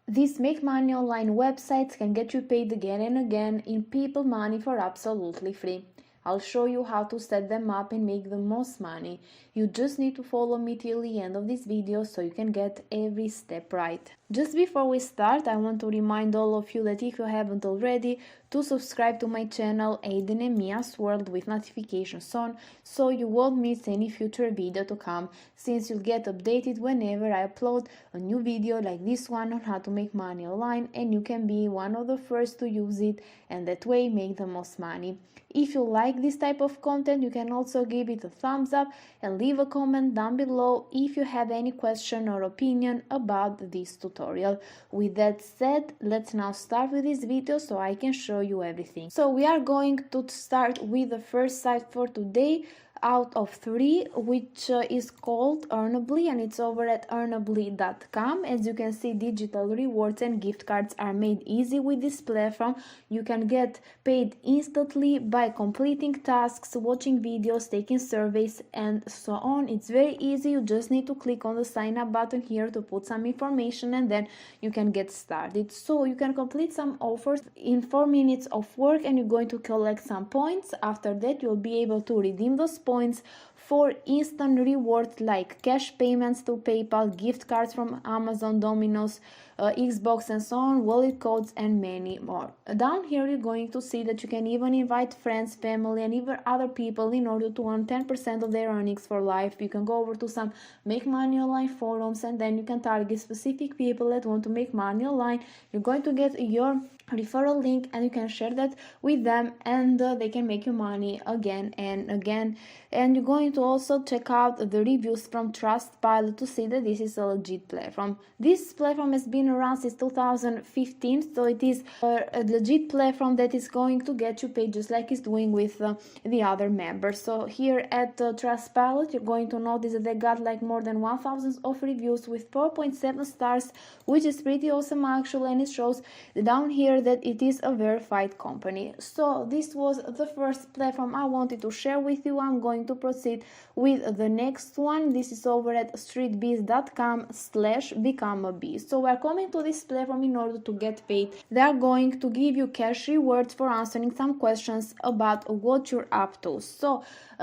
These make money online websites can get you paid again and again in people money for absolutely free. I'll show you how to set them up and make the most money. You just need to follow me till the end of this video so you can get every step right. Just before we start, I want to remind all of you that if you haven't already, to subscribe to my channel Aiden and Mia's World with notifications on so you won't miss any future video to come, since you'll get updated whenever I upload a new video like this one on how to make money online, and you can be one of the first to use it and that way make the most money. If you like this type of content, you can also give it a thumbs up and leave a comment down below if you have any question or opinion about this tutorial. With that said, let's now start with this video so I can show you everything. So we are going to start with the first site for today out of 3, which is called Earnably, and it's over at earnably.com. As you can see, digital rewards and gift cards are made easy with this platform. You can get paid instantly by completing tasks, watching videos, taking surveys, and so on. It's very easy. You just need to click on the sign up button here to put some information and then you can get started. So you can complete some offers in 4 minutes of work and you're going to collect some points. After that, you'll be able to redeem those points for instant rewards like cash payments to PayPal, gift cards from Amazon, Domino's, Xbox and so on, wallet codes and many more. Down here you're going to see that you can even invite friends, family and even other people in order to earn 10% of their earnings for life. You can go over to some make money online forums and then you can target specific people that want to make money online. You're going to get your referral link and you can share that with them and they can make you money again and again. And you're going to also check out the reviews from Trustpilot to see that this is a legit platform. This platform has been around since 2015, so it is a legit platform that is going to get you paid just like it's doing with the other members. So here at Trustpilot, you're going to notice that they got like more than 1,000 of reviews with 4.7 stars, which is pretty awesome actually, and it shows down here that it is a verified company. So this was the first platform I wanted to share with you. I'm going to proceed with the next one. This is over at streetbeats.com/becomeabee. So we're coming to this platform in order to get paid. They are going to give you cash rewards for answering some questions about what you're up to. So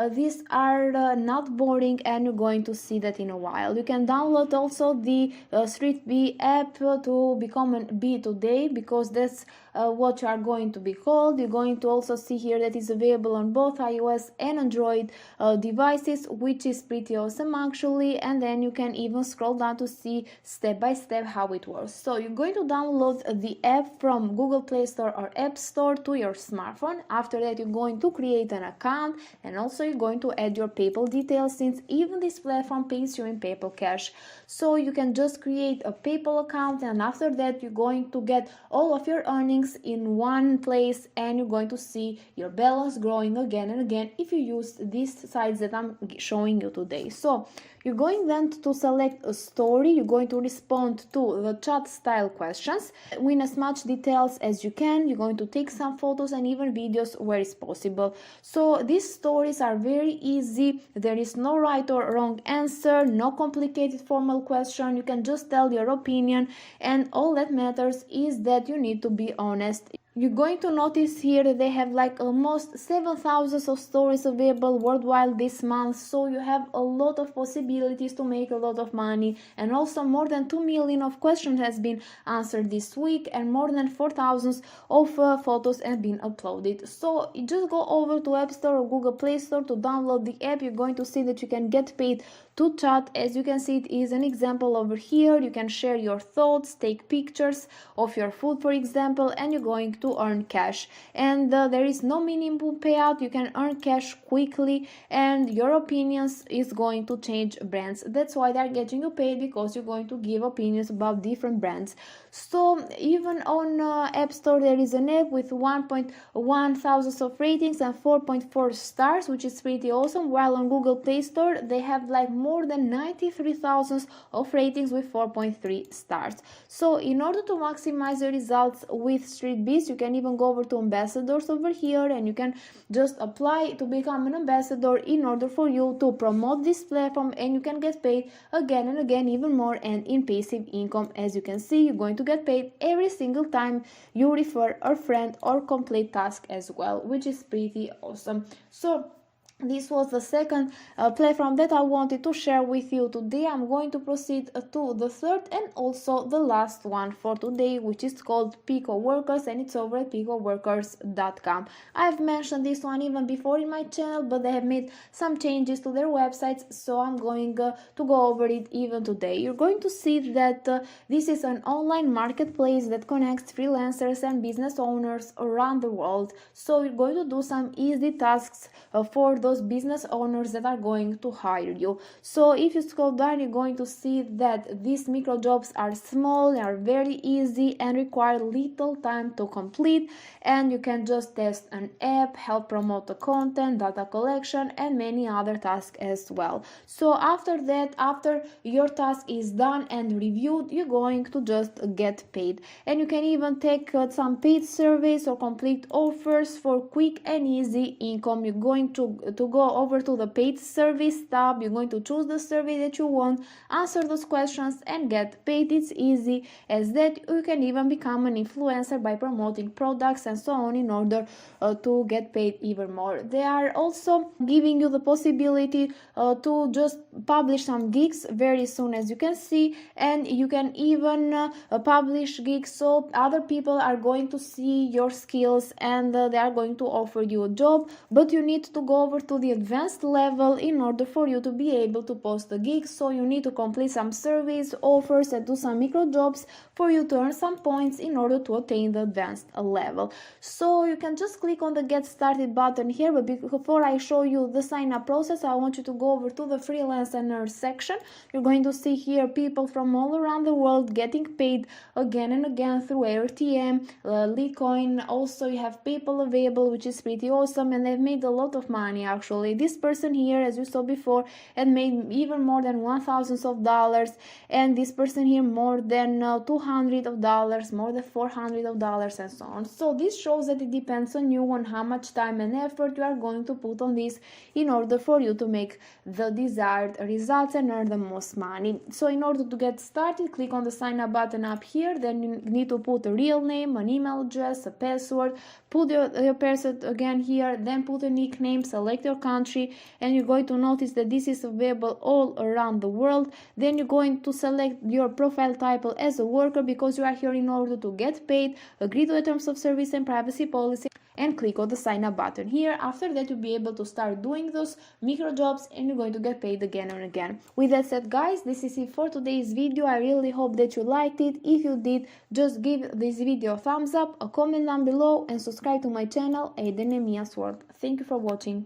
these are not boring and you're going to see that in a while. You can download also the Streetbee app to become a bee today, because that's what you are going to be called. You're going to also see here that it's available on both iOS and Android devices, which is pretty awesome actually. And then you can even scroll down to see step by step how it works. So you're going to download the app from Google Play Store or App Store to your smartphone. After that, you're going to create an account and also you're going to add your PayPal details, since even this platform pays you in PayPal cash. So you can just create a PayPal account and after that you're going to get all of your earnings in one place and you're going to see your balance growing again and again if you use these sites that I'm showing you today. So you're going then to select a story. You're going to respond to the chat style questions with as much details as you can. You're going to take some photos and even videos where it's possible. So these stories are very easy. There is no right or wrong answer, no complicated formal question. You can just tell your opinion and all that matters is that you need to be honest. You're going to notice here that they have like almost 7,000 of stories available worldwide this month, so you have a lot of possibilities to make a lot of money. And also more than 2 million of questions has been answered this week and more than 4,000 of photos have been uploaded. So you just go over to App Store or Google Play Store to download the app. You're going to see that you can get paid to chat. As you can see, it is an example over here. You can share your thoughts, take pictures of your food for example, and you're going to earn cash. And there is no minimum payout. You can earn cash quickly and your opinions is going to change brands. That's why they're getting you paid, because you're going to give opinions about different brands. So even on App Store there is an app with 1.1 thousands of ratings and 4.4 stars, which is pretty awesome, while on Google Play Store they have like more than 93,000 of ratings with 4.3 stars. So in order to maximize the results with Streetbeats, you can even go over to ambassadors over here, and you can just apply to become an ambassador in order for you to promote this platform, and you can get paid again and again even more, and in passive income. As you can see, you're going to get paid every single time you refer a friend or complete task as well, which is pretty awesome. So this was the second platform that I wanted to share with you today. I'm going to proceed to the third and also the last one for today, which is called Picoworkers, and it's over at picoworkers.com. I've mentioned this one even before in my channel, but they have made some changes to their websites, so I'm going to go over it even today. You're going to see that this is an online marketplace that connects freelancers and business owners around the world. So you're going to do some easy tasks for those business owners that are going to hire you. So if you scroll down, you're going to see that these micro jobs are small, they are very easy and require little time to complete, and you can just test an app, help promote the content, data collection, and many other tasks as well. So after that, after your task is done and reviewed, you're going to just get paid, and you can even take some paid surveys or complete offers for quick and easy income. You're going to go over to the paid service tab. You're going to choose the survey that you want, answer those questions, and get paid. It's easy as that. You can even become an influencer by promoting products and so on in order to get paid even more. They are also giving you the possibility to just publish some gigs very soon, as you can see, and you can even publish gigs so other people are going to see your skills, and they are going to offer you a job. But you need to go over to the advanced level in order for you to be able to post a gig. So you need to complete some surveys, offers, and do some micro jobs for you to earn some points in order to attain the advanced level. So you can just click on the get started button here, but before I show you the sign up process, I want you to go over to the freelance and earn section. You're going to see here people from all around the world getting paid again and again through AirTM, Litecoin. Also you have PayPal available, which is pretty awesome, and they've made a lot of money actually. This person here, as you saw before, had made even more than $1,000, and this person here more than $200, more than $400, and so on. So this shows that it depends on you, on how much time and effort you are going to put on this in order for you to make the desired results and earn the most money. So in order to get started, click on the sign up button up here. Then you need to put a real name, an email address, a password, put your password again here, then put a nickname, select your country, and you're going to notice that this is available all around the world. Then you're going to select your profile title as a worker, because you are here in order to get paid, agree to the terms of service and privacy policy, and click on the sign up button here. After that, you'll be able to start doing those micro jobs, and you're going to get paid again and again. With that said, guys, this is it for today's video. I really hope that you liked it. If you did, just give this video a thumbs up, a comment down below, and subscribe to my channel, Aiden and Mia's World. Thank you for watching.